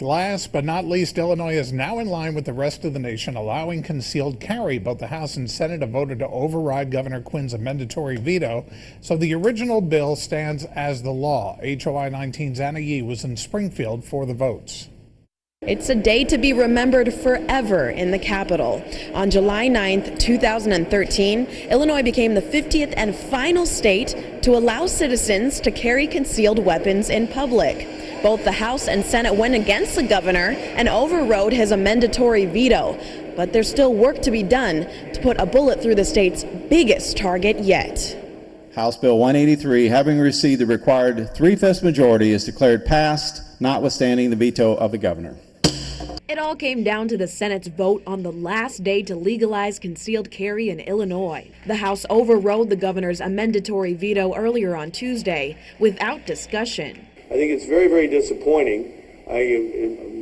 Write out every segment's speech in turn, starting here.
Last but not least, Illinois is now in line with the rest of the nation, allowing concealed carry. Both the House and Senate have voted to override Governor Quinn's amendatory veto, so the original bill stands as the law. HOI 19's Anna Yee was in Springfield for the votes. It's a day to be remembered forever in the Capitol. On July 9th, 2013, Illinois became the 50th and final state to allow citizens to carry concealed weapons in public. Both the House and Senate went against the governor and overrode his amendatory veto. But there's still work to be done to put a bullet through the state's biggest target yet. House Bill 183, having received the required 3/5 majority, is declared passed, notwithstanding the veto of the governor. It all came down to the Senate's vote on the last day to legalize concealed carry in Illinois. The House overrode the governor's amendatory veto earlier on Tuesday without discussion. I think it's very, very disappointing.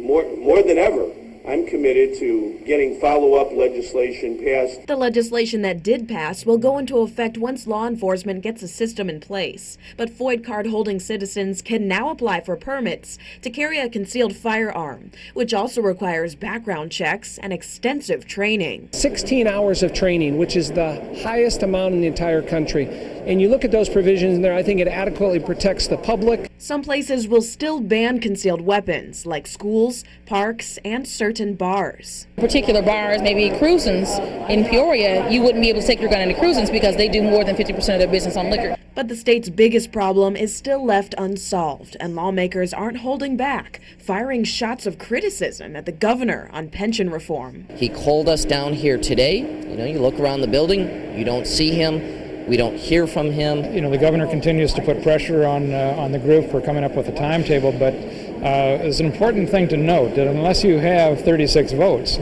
More than ever, I'm committed to getting follow-up legislation passed. The legislation that did pass will go into effect once law enforcement gets a system in place. But FOID card-holding citizens can now apply for permits to carry a concealed firearm, which also requires background checks and extensive training. 16 hours of training, which is the highest amount in the entire country. And you look at those provisions in there, I think it adequately protects the public. Some places will still ban concealed weapons, like schools, parks, and certain bars. Particular bars, maybe cruisins in Peoria, you wouldn't be able to take your gun into cruisins because they do more than 50% of their business on liquor. But the state's biggest problem is still left unsolved, and lawmakers aren't holding back, firing shots of criticism at the governor on pension reform. He called us down here today. You look around the building, you don't see him. We don't hear from him. The governor continues to put pressure on the group for coming up with a timetable, but it's an important thing to note that unless you have 36 votes,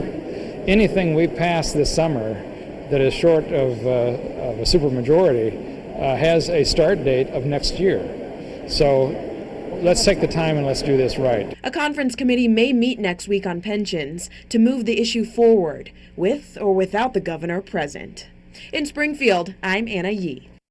anything we pass this summer that is short of a supermajority has a start date of next year. So let's take the time and let's do this right. A conference committee may meet next week on pensions to move the issue forward, with or without the governor present. In Springfield, I'm Anna Yee.